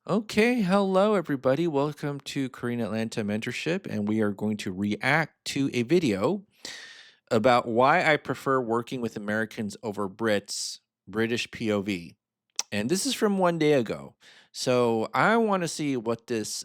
Okay, hello everybody. Welcome to Korean Atlanta Mentorship, and we are going to react to a video about why I prefer working with Americans over Brits, British POV. And this is from one day ago. So I want to see what this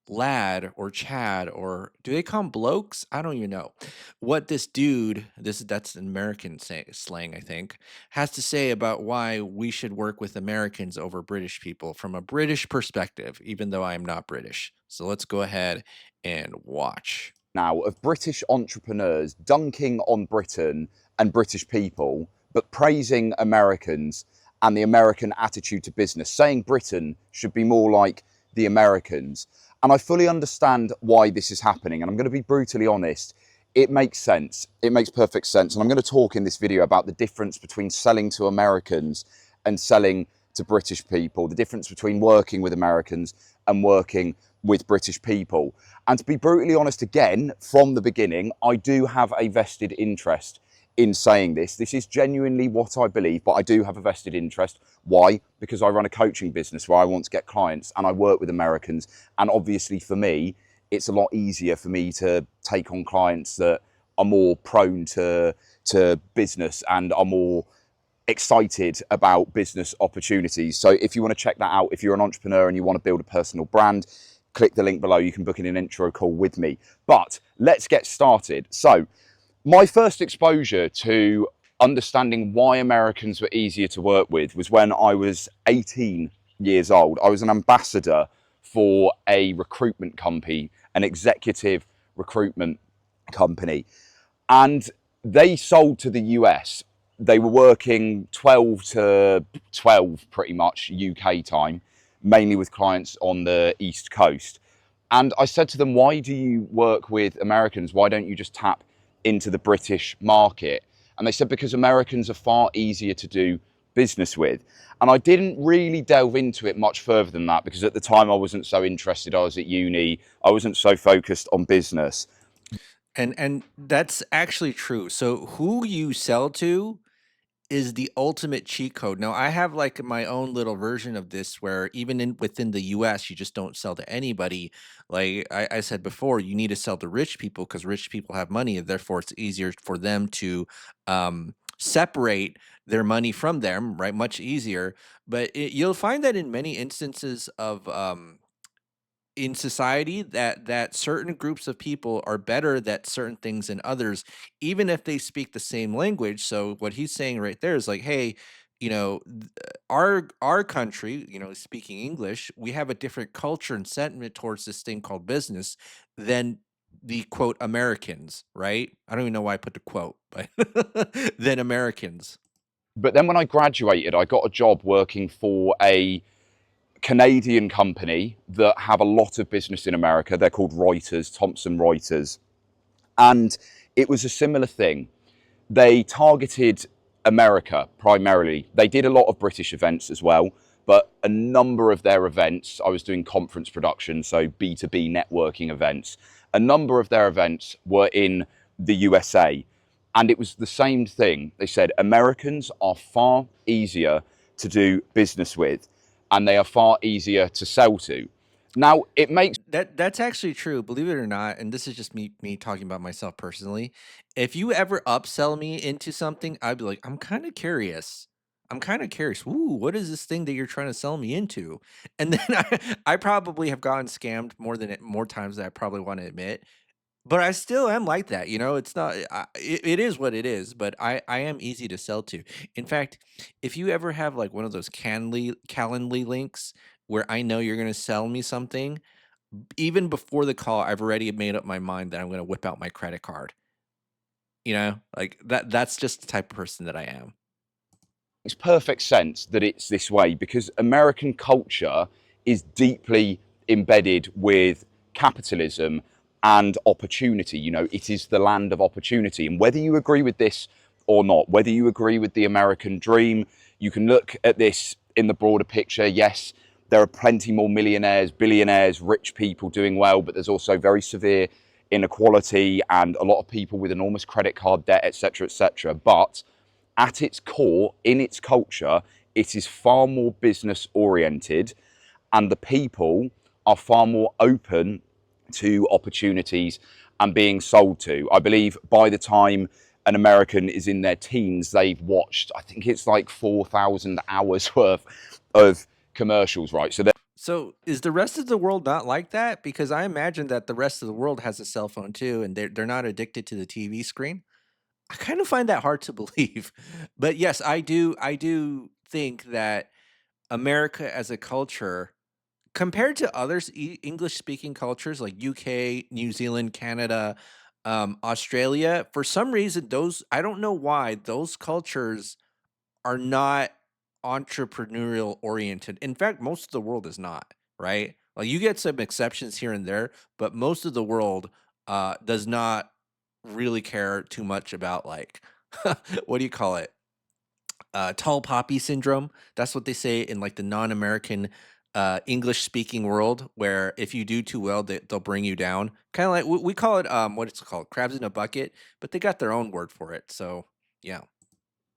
lad or Chad, or do they call him blokes? I don't even know. What this dude, that's an American slang, I think, has to say about why we should work with Americans over British people from a British perspective, even though I am not British. So let's go ahead and watch. Now of British entrepreneurs dunking on Britain and British people, but praising Americans and the American attitude to business, saying Britain should be more like the Americans. And I fully understand why this is happening. And I'm going to be brutally honest. It makes sense. It makes perfect sense. And I'm going to talk in this video about the difference between selling to Americans and selling to British people, the difference between working with Americans and working with British people. And to be brutally honest, again, from the beginning, I do have a vested interest in saying this. This is genuinely what I believe, but I do have a vested interest. Why? Because I run a coaching business where I want to get clients and I work with Americans. And obviously for me, it's a lot easier for me to take on clients that are more prone to business and are more excited about business opportunities. So if you want to check that out, if you're an entrepreneur and you want to build a personal brand, click the link below. You can book in an intro call with me. But let's get started. So my first exposure to understanding why Americans were easier to work with was when I was 18 years old. I was an ambassador for a recruitment company, an executive recruitment company, and they sold to the US. They were working 12 to 12 pretty much UK time, mainly with clients on the East Coast. And I said to them, why do you work with Americans? Why don't you just tap into the British market? And they said, because Americans are far easier to do business with. And I didn't really delve into it much further than that, because at the time I wasn't so interested. I was at uni. I wasn't so focused on business. And that's actually true. So who you sell to is the ultimate cheat code. Now, I have like my own little version of this where even within the US, you just don't sell to anybody. Like I said before, you need to sell to rich people because rich people have money, and therefore it's easier for them to separate their money from them, right? Much easier. But you'll find that in many instances of in society that certain groups of people are better at certain things than others, even if they speak the same language. So what he's saying right there is like, hey, our country, speaking English, we have a different culture and sentiment towards this thing called business than the quote Americans, right? I don't even know why I put the quote, but than Americans. But then when I graduated, I got a job working for a Canadian company that have a lot of business in America. They're called Reuters, Thomson Reuters. And it was a similar thing. They targeted America primarily. They did a lot of British events as well, but a number of their events, I was doing conference production, so B2B networking events. A number of their events were in the USA. And it was the same thing. They said Americans are far easier to do business with, and they are far easier to sell to. Now, it makes That's actually true, believe it or not, and this is just me talking about myself personally. If you ever upsell me into something, I'd be like, "I'm kinda curious. I'm kinda curious. Ooh, what is this thing that you're trying to sell me into?" And then I probably have gotten scammed more times than I probably wanna admit, but I still am like that, It's not it is what it is, but I am easy to sell to. In fact, if you ever have, like, one of those Calendly links where I know you're gonna sell me something, even before the call, I've already made up my mind that I'm gonna whip out my credit card, Like, that's just the type of person that I am. makes perfect sense that it's this way, because American culture is deeply embedded with capitalism and opportunity. It is the land of opportunity. And whether you agree with this or not, whether you agree with the American dream, you can look at this in the broader picture. Yes, there are plenty more millionaires, billionaires, rich people doing well, but there's also very severe inequality and a lot of people with enormous credit card debt, etc., etc. But at its core, in its culture, it is far more business oriented. and the people are far more open to opportunities and being sold to. I believe by the time an American is in their teens, they've watched, I think it's like 4,000 hours worth of commercials, right? So So is the rest of the world not like that? Because I imagine that the rest of the world has a cell phone too, and they're not addicted to the TV screen. I kind of find that hard to believe. But yes, I do think that America as a culture, compared to others, English speaking cultures like UK, New Zealand, Canada, Australia, for some reason, those, I don't know why, those cultures are not entrepreneurial oriented. In fact, most of the world is not, right? Like you get some exceptions here and there, but most of the world does not really care too much about like what do you call it? Tall poppy syndrome. That's what they say in like the non-American English speaking world, where if you do too well, they'll bring you down. Kind of like we call it what it's called, crabs in a bucket, but they got their own word for it. So yeah.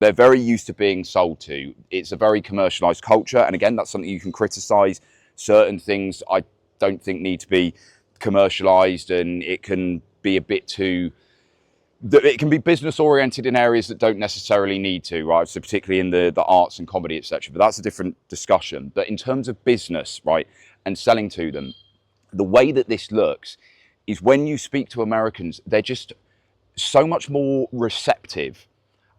they're very used to being sold to. It's a very commercialized culture. And again, that's something you can criticize. Certain things I don't think need to be commercialized, and it can be a bit too, it can be business oriented in areas that don't necessarily need to, right? So particularly in the arts and comedy, etc. But that's a different discussion. But in terms of business, right, and selling to them, the way that this looks is when you speak to Americans, they're just so much more receptive,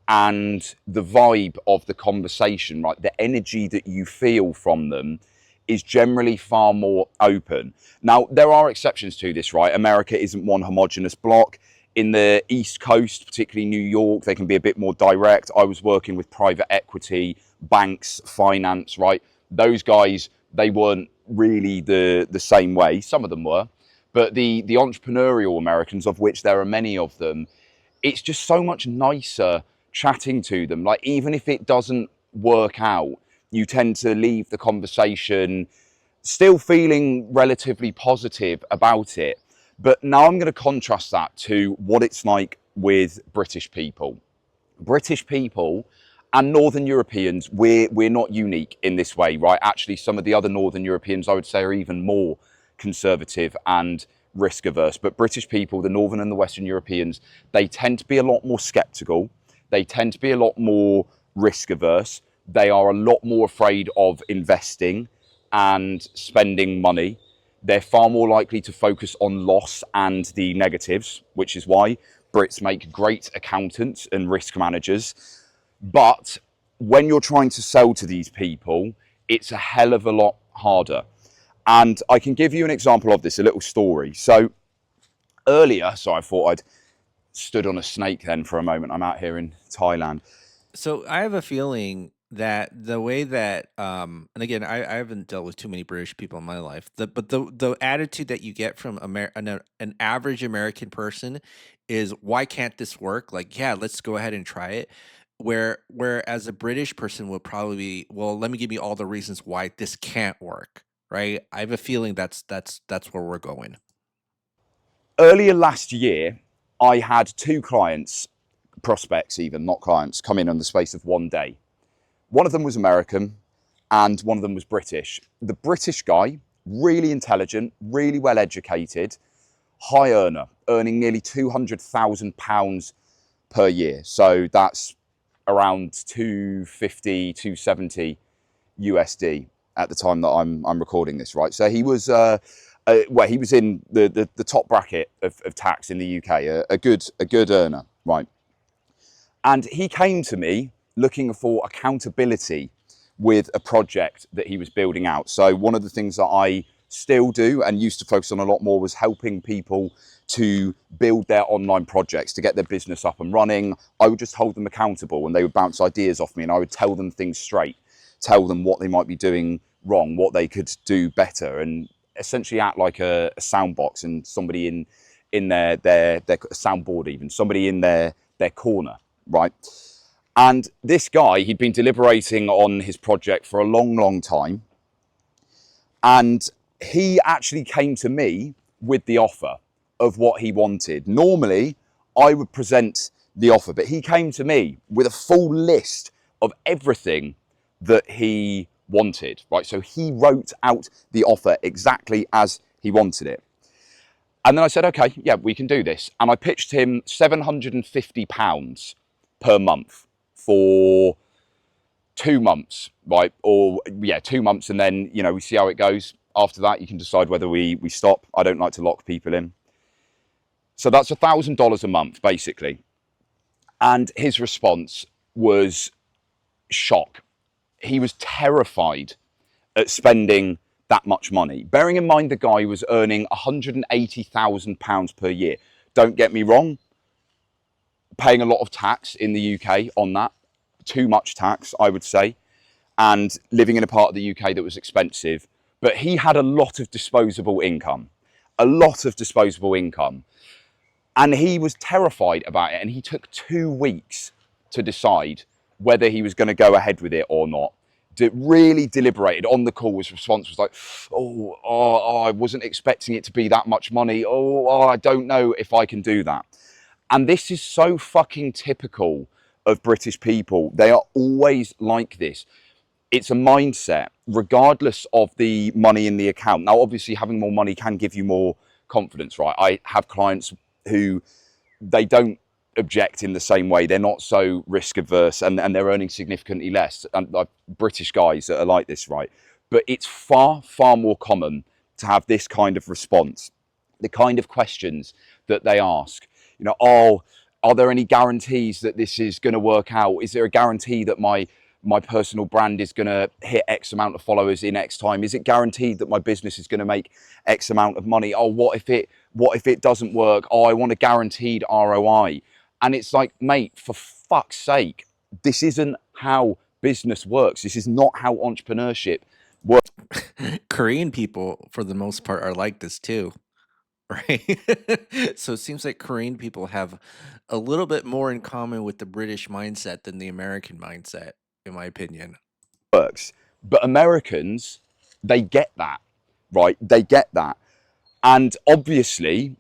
and the vibe of the conversation, right, the energy that you feel from them is generally far more open. Now, there are exceptions to this, right? America isn't one homogenous block. In the East Coast, particularly New York, they can be a bit more direct. I was working with private equity, banks, finance, right? Those guys, they weren't really the same way. Some of them were. But the entrepreneurial Americans, of which there are many of them, it's just so much nicer chatting to them. Like, even if it doesn't work out, you tend to leave the conversation still feeling relatively positive about it. But now I'm going to contrast that to what it's like with British people. British people and Northern Europeans, we're not unique in this way, right? Actually, some of the other Northern Europeans, I would say, are even more conservative and risk averse. But British people, the Northern and the Western Europeans, they tend to be a lot more skeptical. They tend to be a lot more risk averse. They are a lot more afraid of investing and spending money. They're far more likely to focus on loss and the negatives, which is why Brits make great accountants and risk managers. But when you're trying to sell to these people, it's a hell of a lot harder. And I can give you an example of this, a little story. So earlier, so I thought I'd stood on a snake then for a moment. I'm out here in Thailand. So I have a feeling that the way that and again I haven't dealt with too many British people in my life. But the attitude that you get from an average American person is why can't this work? Like, yeah, let's go ahead and try it. Whereas a British person would probably be, well, let me give you all the reasons why this can't work. Right? I have a feeling that's where we're going. Earlier last year, I had two clients, prospects even, not clients, come in the space of one day. One of them was American and one of them was British. The British guy, really intelligent, really well educated, high earner, earning nearly £200,000 per year. So that's around 250, 270 USD at the time that I'm recording this, right? So he was well, he was in the top bracket of tax in the UK, a good earner, right? And he came to me looking for accountability with a project that he was building out. So one of the things that I still do and used to focus on a lot more was helping people to build their online projects, to get their business up and running. I would just hold them accountable and they would bounce ideas off me, and I would tell them things straight, tell them what they might be doing wrong, what they could do better, and essentially act like a sound box and somebody in their soundboard, even somebody in their corner, right? And this guy, he'd been deliberating on his project for a long time, and he actually came to me with the offer of what he wanted. Normally, I would present the offer, but he came to me with a full list of everything that he wanted, right? So he wrote out the offer exactly as he wanted it. And then I said, okay, yeah, we can do this. And I pitched him £750 per month for 2 months, right? Or yeah, 2 months, and then we see how it goes. After that, you can decide whether we stop. I don't like to lock people in. So that's $1,000 a month, basically. And his response was shock. He was terrified at spending that much money. Bearing in mind the guy was earning £180,000 per year. Don't get me wrong, paying a lot of tax in the UK on that. Too much tax, I would say. And living in a part of the UK that was expensive. But he had a lot of disposable income. A lot of disposable income. And he was terrified about it. And he took 2 weeks to decide whether he was going to go ahead with it or not. Really deliberated. On the call, his response was like, I wasn't expecting it to be that much money. I don't know if I can do that. And this is so fucking typical of British people. They are always like this. It's a mindset, regardless of the money in the account. Now, obviously, having more money can give you more confidence, right? I have clients who they don't object in the same way. They're not so risk averse, and they're earning significantly less. And British guys that are like this, right? But it's far, far more common to have this kind of response, the kind of questions that they ask. Are there any guarantees that this is going to work out? Is there a guarantee that my personal brand is going to hit X amount of followers in X time? Is it guaranteed that my business is going to make X amount of money? What if it doesn't work? I want a guaranteed ROI. And it's like, mate, for fuck's sake, this isn't how business works. This is not how entrepreneurship works. Korean people, for the most part, are like this too, right? So it seems like Korean people have a little bit more in common with the British mindset than the American mindset, in my opinion. But Americans, they get that, right? They get that. And obviously,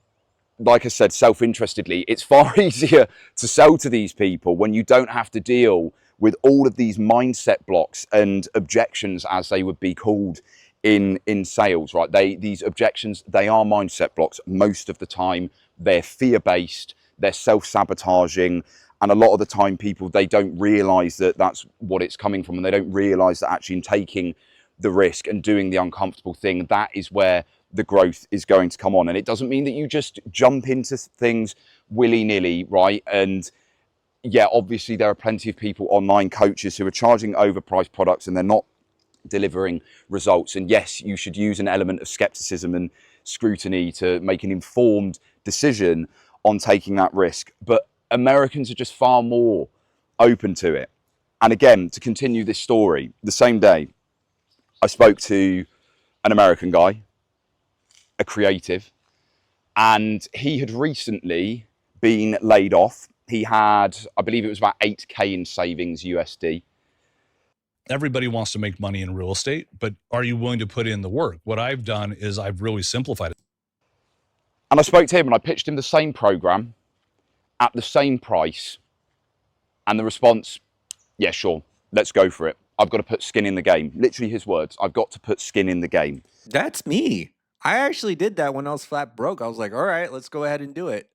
like I said, self-interestedly, it's far easier to sell to these people when you don't have to deal with all of these mindset blocks and objections, as they would be called in sales, right? These objections, they are mindset blocks most of the time. They're fear-based, they're self-sabotaging, and a lot of the time people, they don't realize that that's what it's coming from, and they don't realize that actually in taking the risk and doing the uncomfortable thing, that is where the growth is going to come on. And it doesn't mean that you just jump into things willy-nilly, right? And yeah, obviously there are plenty of people, online coaches, who are charging overpriced products and they're not delivering results. And yes, you should use an element of skepticism and scrutiny to make an informed decision on taking that risk. But Americans are just far more open to it. And again, to continue this story, the same day I spoke to an American guy, a creative, and he had recently been laid off. He had, I believe it was about 8K in savings USD. Everybody wants to make money in real estate, but are you willing to put in the work? What I've done is I've really simplified it. And I spoke to him and I pitched him the same program at the same price. And the response, yeah, sure, let's go for it. I've got to put skin in the game. Literally his words, I've got to put skin in the game. That's me. I actually did that when I was flat broke. I was like, all right, let's go ahead and do it.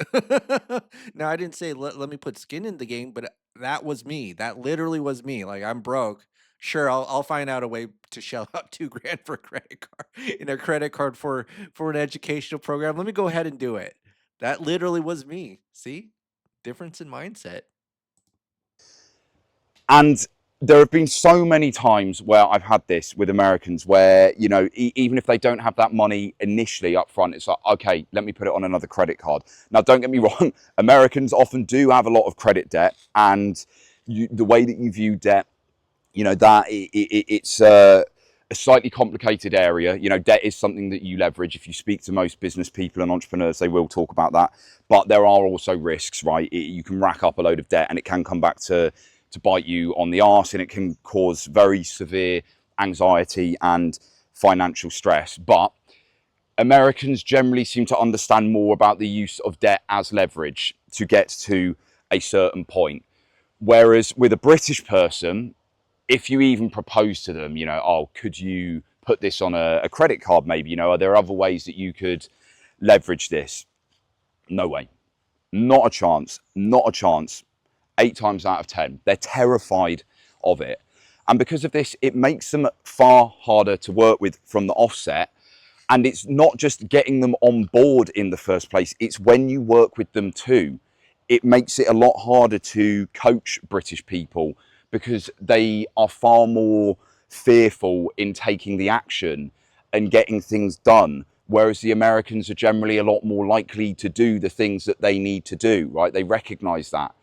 Now, I didn't say let me put skin in the game, but that was me. That literally was me. Like, I'm broke. Sure, I'll find out a way to shell out 2 grand for a credit card in a credit card for an educational program. Let me go ahead and do it. That literally was me. See? Difference in mindset. And there have been so many times where I've had this with Americans where, even if they don't have that money initially up front, it's like, okay, let me put it on another credit card. Now, don't get me wrong, Americans often do have a lot of credit debt, and the way that you view debt, it's a slightly complicated area. Debt is something that you leverage. If you speak to most business people and entrepreneurs, they will talk about that. But there are also risks, right? You can rack up a load of debt and it can come back to bite you on the arse, and it can cause very severe anxiety and financial stress. But Americans generally seem to understand more about the use of debt as leverage to get to a certain point. Whereas with a British person, if you even propose to them, you know, oh, could you put this on a credit card maybe, you know, are there other ways that you could leverage this? No way. Not a chance. Not a chance. 8 times out of 10. They're terrified of it. And because of this, it makes them far harder to work with from the offset. And it's not just getting them on board in the first place, it's when you work with them too. It makes it a lot harder to coach British people because they are far more fearful in taking the action and getting things done. Whereas the Americans are generally a lot more likely to do the things that they need to do, right? They recognize that.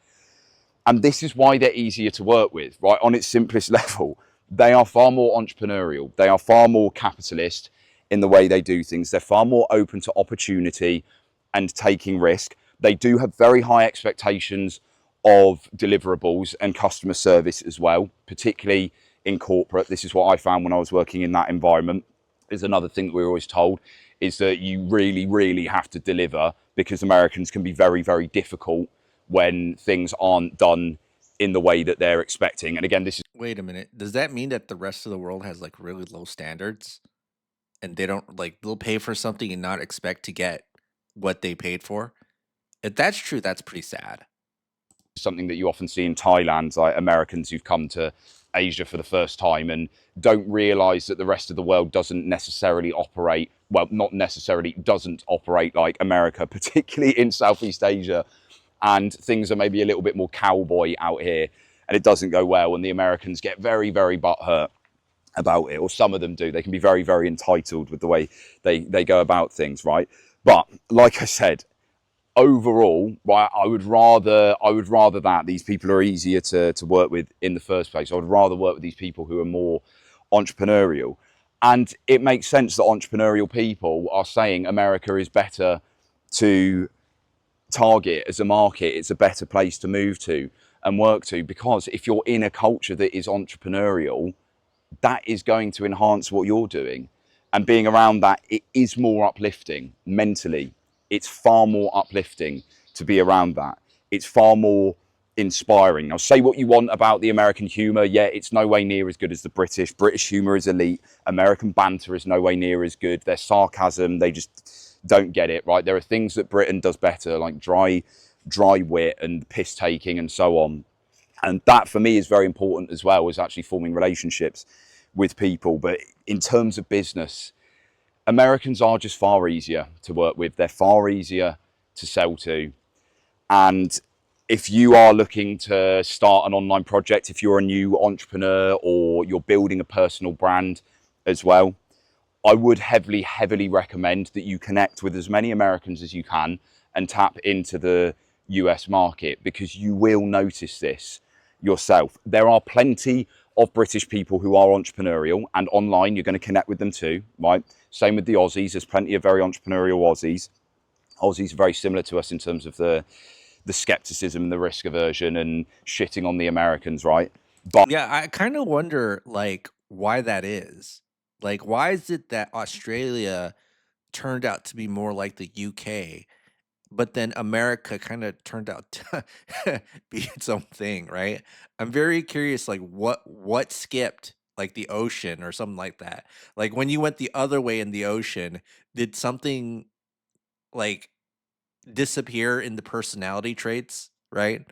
And this is why they're easier to work with, right? On its simplest level, they are far more entrepreneurial. They are far more capitalist in the way they do things. They're far more open to opportunity and taking risk. They do have very high expectations of deliverables and customer service as well, particularly in corporate. This is what I found when I was working in that environment. Is another thing that we're always told is that you really, really have to deliver because Americans can be very, very difficult when things aren't done in the way that they're expecting. And again, this is Wait a minute. Does that mean that the rest of the world has like really low standards and they don't like they'll pay for something and not expect to get what they paid for? If that's true, that's pretty sad. something that you often see in Thailand, like Americans who've come to Asia for the first time and don't realize that the rest of the world doesn't necessarily operate, well, not necessarily doesn't operate like America, particularly in Southeast Asia. And things are maybe a little bit more cowboy out here and it doesn't go well. And the Americans get very, very butthurt about it, or some of them do. They can be very, very entitled with the way they go about things, right? But like I said, overall, right, I would rather that these people are easier to work with in the first place. I would rather work with these people who are more entrepreneurial. And it makes sense that entrepreneurial people are saying America is better to target as a market. It's a better place to move to and work to, because if you're in a culture that is entrepreneurial, that is going to enhance what you're doing. And being around that, it is more uplifting mentally. It's far more uplifting to be around that. It's far more inspiring. Now, say what you want about the American humour. Yeah, it's no way near as good as the British. British humour is elite. American banter is no way near as good. Their sarcasm, they just don't get it, right? There are things that Britain does better, like dry wit and piss taking and so on. And that for me is very important as well, as actually forming relationships with people. But in terms of business, Americans are just far easier to work with. They're far easier to sell to. And if you are looking to start an online project, if you're a new entrepreneur or you're building a personal brand as well, I would heavily, heavily recommend that you connect with as many Americans as you can and tap into the US market, because you will notice this yourself. There are plenty of British people who are entrepreneurial, and online you're going to connect with them too, right? Same with the Aussies. There's plenty of very entrepreneurial Aussies. Aussies are very similar to us in terms of the skepticism, the risk aversion, and shitting on the Americans, right? But Yeah, I kind of wonder like why that is. Like why is it that Australia turned out to be more like the UK, but then America kind of turned out to be its own thing, right? I'm very curious like what skipped like the ocean or something like that. Like when you went the other way in the ocean, did something like disappear in the personality traits, right?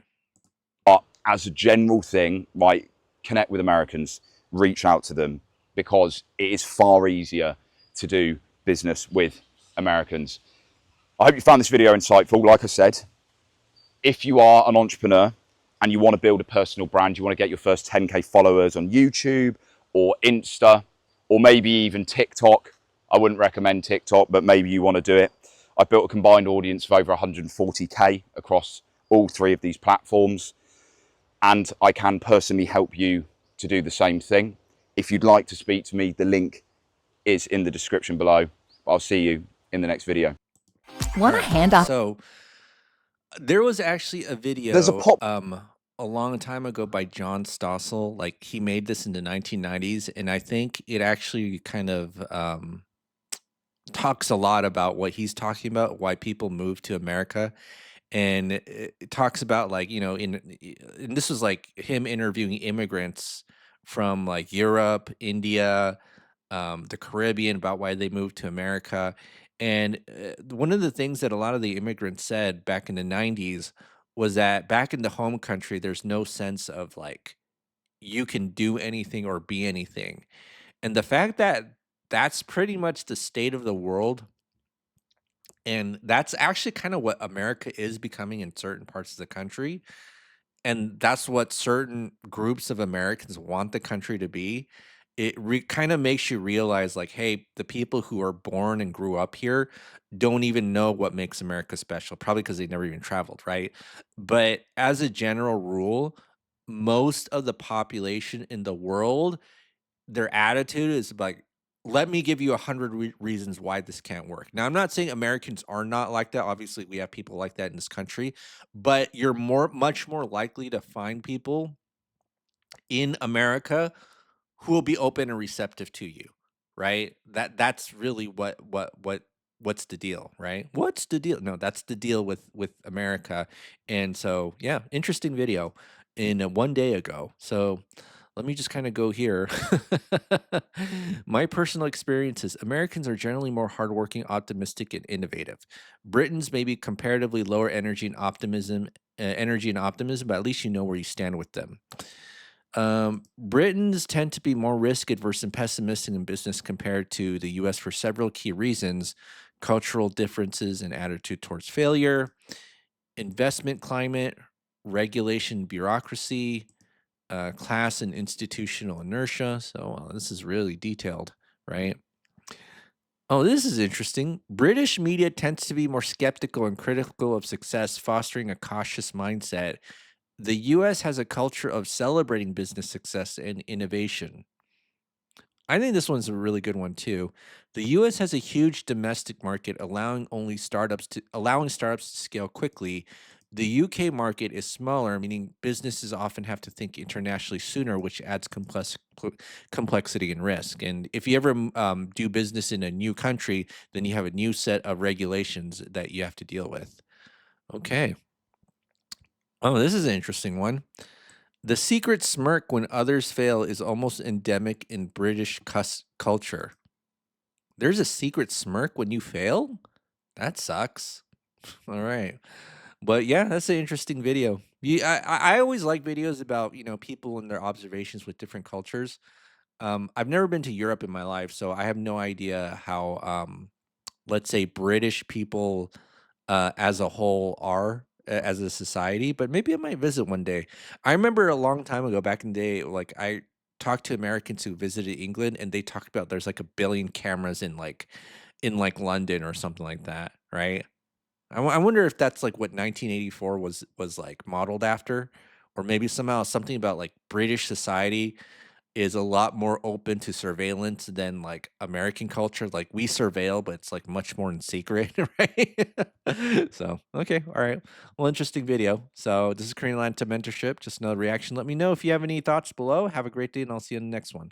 as a general thing, right, connect with Americans, reach out to them, because it is far easier to do business with Americans. I hope you found this video insightful. Like I said, if you are an entrepreneur and you want to build a personal brand, you want to get your first 10K followers on YouTube or Insta or maybe even TikTok. I wouldn't recommend TikTok, but maybe you want to do it. I've built a combined audience of over 140K across all three of these platforms, and I can personally help you to do the same thing. If you'd like to speak to me, the link is in the description below. I'll see you in the next video. Want a handout? So there was actually a There's a video pop a long time ago by John Stossel. Like he made this in the 1990s, and I think it actually kind of talks a lot about what he's talking about, why people move to America. And it talks about like, you know, and this was like him interviewing immigrants from like Europe, India, the Caribbean about why they moved to America. And one of the things that a lot of the immigrants said back in the 90s was that back in the home country, there's no sense of like you can do anything or be anything. And the fact that that's pretty much the state of the world, and that's actually kind of what America is becoming in certain parts of the country. And that's what certain groups of Americans want the country to be. Kind of makes you realize, like, hey, the people who are born and grew up here don't even know what makes America special, probably because they never even traveled, right? But as a general rule, most of the population in the world, their attitude is like, "Let me give you 100 reasons why this can't work." Now, I'm not saying Americans are not like that. Obviously, we have people like that in this country, but you're much more likely to find people in America who will be open and receptive to you, right? That's really what's the deal, right? What's the deal? No, that's the deal with America. And so, yeah, interesting video in one day ago. So let me just kind of go here. My personal experiences: Americans are generally more hardworking, optimistic, and innovative. Britons may be comparatively lower energy and optimism, but at least you know where you stand with them. Britons tend to be more risk adverse and pessimistic in business compared to the US for several key reasons: cultural differences and attitude towards failure, investment climate, regulation, bureaucracy, class and institutional inertia. So, this is really detailed, right? Oh, this is interesting. British media tends to be more skeptical and critical of success, fostering a cautious mindset. The US has a culture of celebrating business success and innovation. I think this one's a really good one too. The US has a huge domestic market, allowing startups to scale quickly. The UK market is smaller, meaning businesses often have to think internationally sooner, which adds complexity and risk. And if you ever do business in a new country, then you have a new set of regulations that you have to deal with. Okay. Oh, this is an interesting one. The secret smirk when others fail is almost endemic in British culture. There's a secret smirk when you fail? That sucks. All right. But yeah, that's an interesting video. I always like videos about, people and their observations with different cultures. I've never been to Europe in my life, so I have no idea how, let's say, British people as a whole are as a society, but maybe I might visit one day. I remember a long time ago, back in the day, like I talked to Americans who visited England, and they talked about there's like a billion cameras in like London or something like that, right? I wonder if that's like what 1984 was like modeled after, or maybe somehow something about like British society is a lot more open to surveillance than like American culture. Like we surveil, but it's like much more in secret, right? So, okay, all right. Well, interesting video. So, this is Korean Line to Mentorship. Just another reaction. Let me know if you have any thoughts below. Have a great day, and I'll see you in the next one.